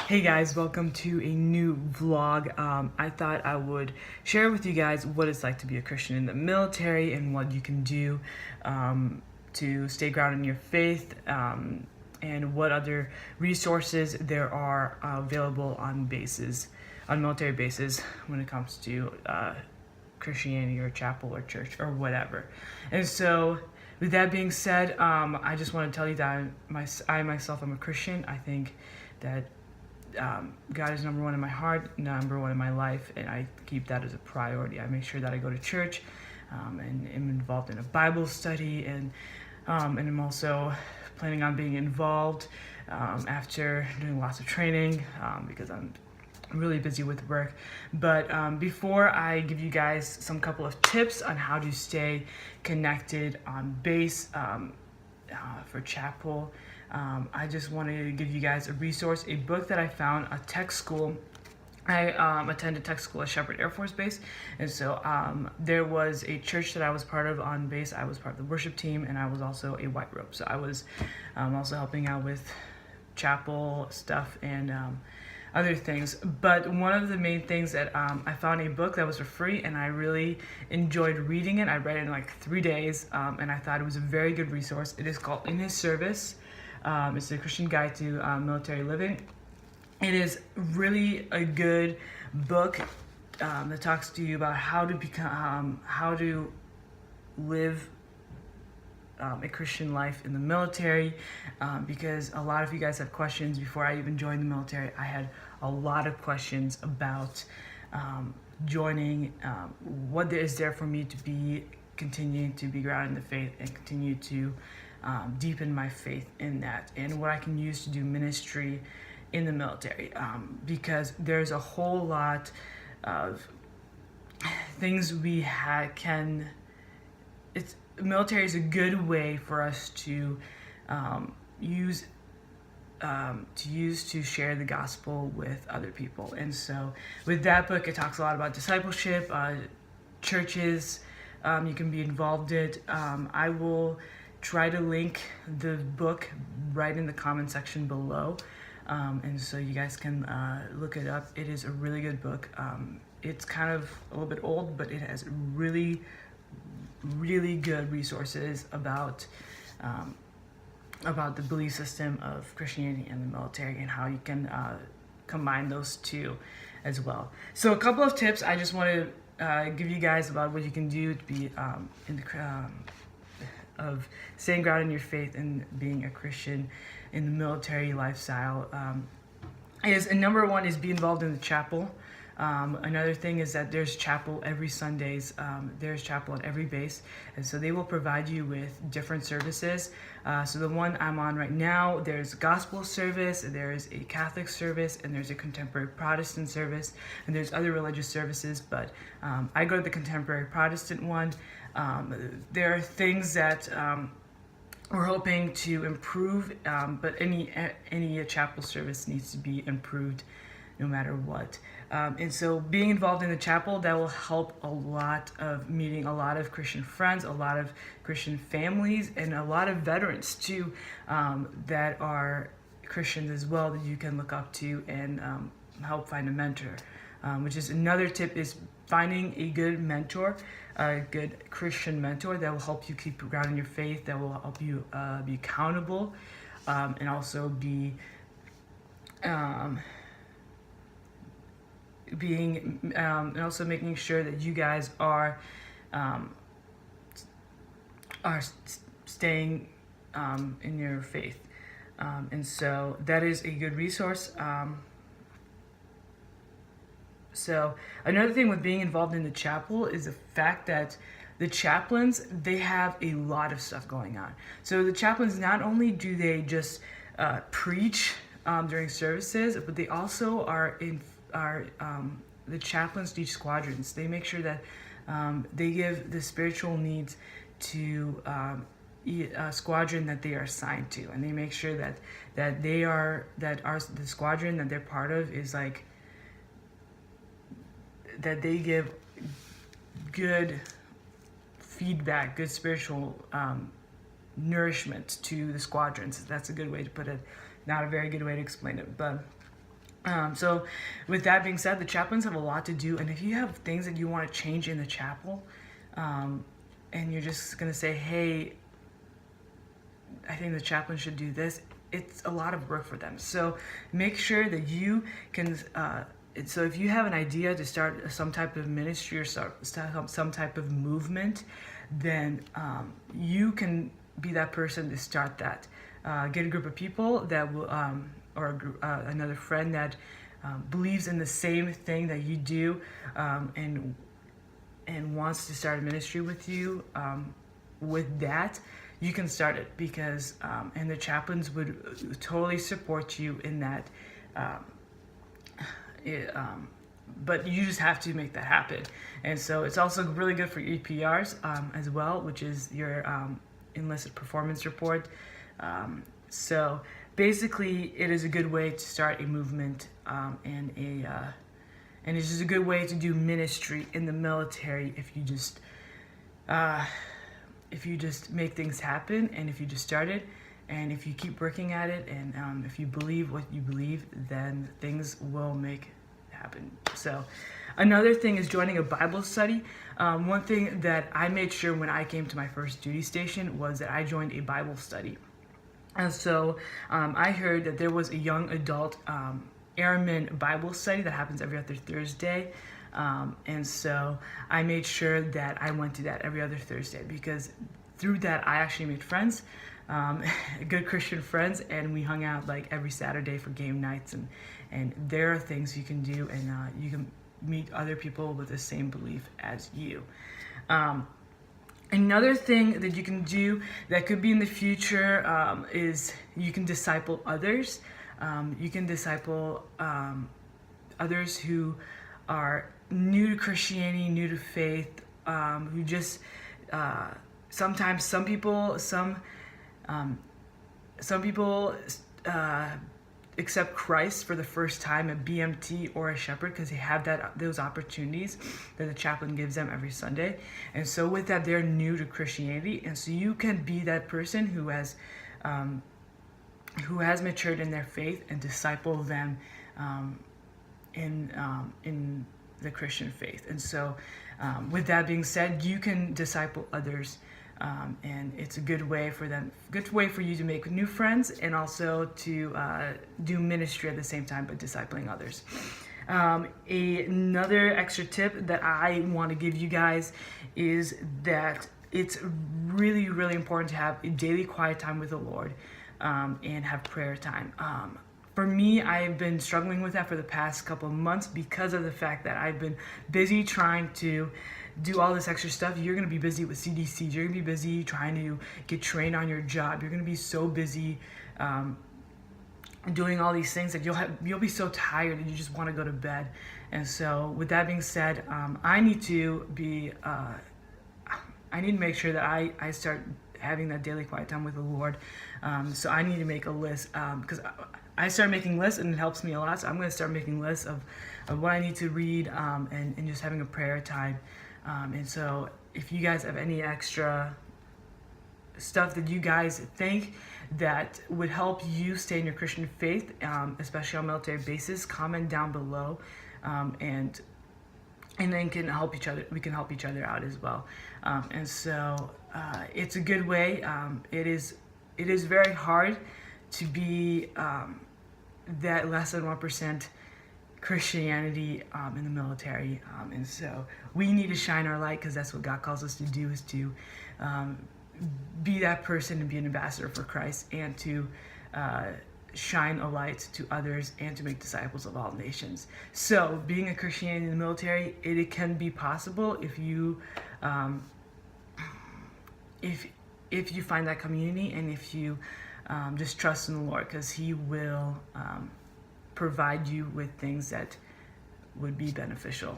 Hey guys, welcome to a new vlog. I thought I would share with you guys what it's like to be a Christian in the military and what you can do to stay grounded in your faith, and what other resources there are available on bases, on military bases, when it comes to Christianity or chapel or church or whatever. And so, with that being said, I just want to tell you that I myself am a Christian. I think that God is number one in my heart, number one in my life, and I keep that as a priority. I make sure that I go to church and am involved in a Bible study, and I'm also planning on being involved after doing lots of training because I'm really busy with work. But before I give you guys some couple of tips on how to stay connected on base for chapel, I just wanted to give you guys a resource, a book that I found, a tech school. I attended tech school at Shepherd Air Force Base, and so there was a church that I was part of on base. I was part of the worship team, and I was also a white robe. So I was also helping out with chapel stuff and other things. But one of the main things that I found a book that was for free, and I really enjoyed reading it. I read it in like 3 days, and I thought it was a very good resource. It is called In His Service. It's a Christian guide to military living. It is really a good book that talks to you about how to become, how to live a Christian life in the military, because a lot of you guys have questions. Before I even joined the military, I had a lot of questions about joining, what there is there for me to be continuing to be grounded in the faith and continue to deepen my faith in that, and what I can use to do ministry in the military, because there's a whole lot of things we can. It's military is a good way for us to use to share the gospel with other people. And so with that book, it talks a lot about discipleship, churches you can be involved in. I will try to link the book right in the comment section below, and so you guys can look it up. It is a really good book. It's kind of a little bit old, but it has really good resources about the belief system of Christianity and the military, and how you can combine those two as well. So a couple of tips I just want to give you guys about what you can do to be in the of staying grounded in your faith and being a Christian in the military lifestyle. And number one is be involved in the chapel. Another thing is that there's chapel every Sundays. There's chapel at every base, and so they will provide you with different services. So the one I'm on right now, there's gospel service, there's a Catholic service, and there's a contemporary Protestant service, and there's other religious services, but I go to the contemporary Protestant one. There are things that we're hoping to improve, but any chapel service needs to be improved no matter what. And so being involved in the chapel, that will help a lot of meeting a lot of Christian friends, a lot of Christian families, and a lot of veterans too, that are Christians as well, that you can look up to and help find a mentor. Which is another tip, is finding a good mentor, a good Christian mentor that will help you keep grounded in your faith, that will help you be accountable, and also be and also making sure that you guys are staying in your faith, and so that is a good resource. So another thing with being involved in the chapel is the fact that the chaplains, they have a lot of stuff going on. So the chaplains, not only do they just preach during services, but they also the chaplains teach squadrons. They make sure that they give the spiritual needs to a squadron that they are assigned to, and they make sure that the squadron that they're part of is like, that they give good feedback, good spiritual nourishment to the squadrons. That's a good way to put it. Not a very good way to explain it, but So with that being said, the chaplains have a lot to do, and if you have things that you want to change in the chapel, and you're just going to say, hey, I think the chaplain should do this, it's a lot of work for them. So make sure that you can, so if you have an idea to start some type of ministry or start some type of movement, then you can be that person to start that. Get a group of people that will, or a group, another friend that believes in the same thing that you do, and wants to start a ministry with you. With that, you can start it, because and the chaplains would totally support you in that. But you just have to make that happen. And so it's also really good for EPRs as well, which is your enlisted performance report. So basically, it is a good way to start a movement, and it's just a good way to do ministry in the military if you just make things happen, and if you just start it, and if you keep working at it, and if you believe what you believe, then things will make happen. So another thing is joining a Bible study. One thing that I made sure when I came to my first duty station was that I joined a Bible study. And so I heard that there was a young adult airman Bible study that happens every other Thursday. And so I made sure that I went to that every other Thursday, because through that I actually made friends, good Christian friends, and we hung out like every Saturday for game nights, and there are things you can do, and you can meet other people with the same belief as you. Another thing that you can do that could be in the future is you can disciple others. You can disciple others who are new to Christianity, new to faith, who just sometimes some people accept Christ for the first time at BMT or a shepherd, because they have those opportunities that the chaplain gives them every Sunday. And so with that, they're new to Christianity, and so you can be that person who has matured in their faith and disciple them in the Christian faith. And so with that being said, you can disciple others, and it's a good way for you to make new friends, and also to do ministry at the same time, but discipling others. Another extra tip that I want to give you guys is that it's really, really important to have a daily quiet time with the Lord, and have prayer time. For me, I've been struggling with that for the past couple of months because of the fact that I've been busy trying to do all this extra stuff. You're going to be busy with CDCs. You're going to be busy trying to get trained on your job. You're going to be so busy doing all these things that you'll be so tired that you just want to go to bed. And so with that being said, I need to make sure that I start having that daily quiet time with the Lord. So I need to make a list, because I started making lists and it helps me a lot. So I'm going to start making lists of what I need to read, and just having a prayer time. And so if you guys have any extra stuff that you guys think that would help you stay in your Christian faith, especially on military bases, comment down below, and then can help each other. We can help each other out as well. And so it's a good way. It is very hard to be that less than 1% Christianity in the military, and so we need to shine our light, because that's what God calls us to do, is to be that person and be an ambassador for Christ, and to shine a light to others, and to make disciples of all nations. So being a Christian in the military, it can be possible if you find that community, and if you just trust in the Lord, because He will provide you with things that would be beneficial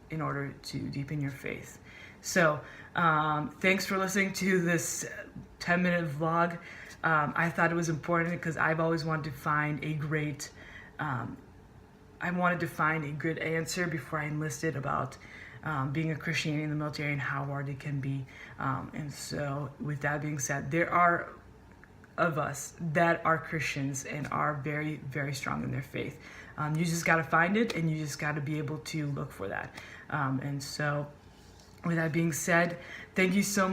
in order to deepen your faith. So thanks for listening to this 10-minute vlog. I thought it was important because I've always wanted to find a great answer before I enlisted about being a Christian in the military and how hard it can be. And so with that being said, there are of us that are Christians and are very, very strong in their faith. You just got to find it, and you just got to be able to look for that. And so with that being said, thank you so much.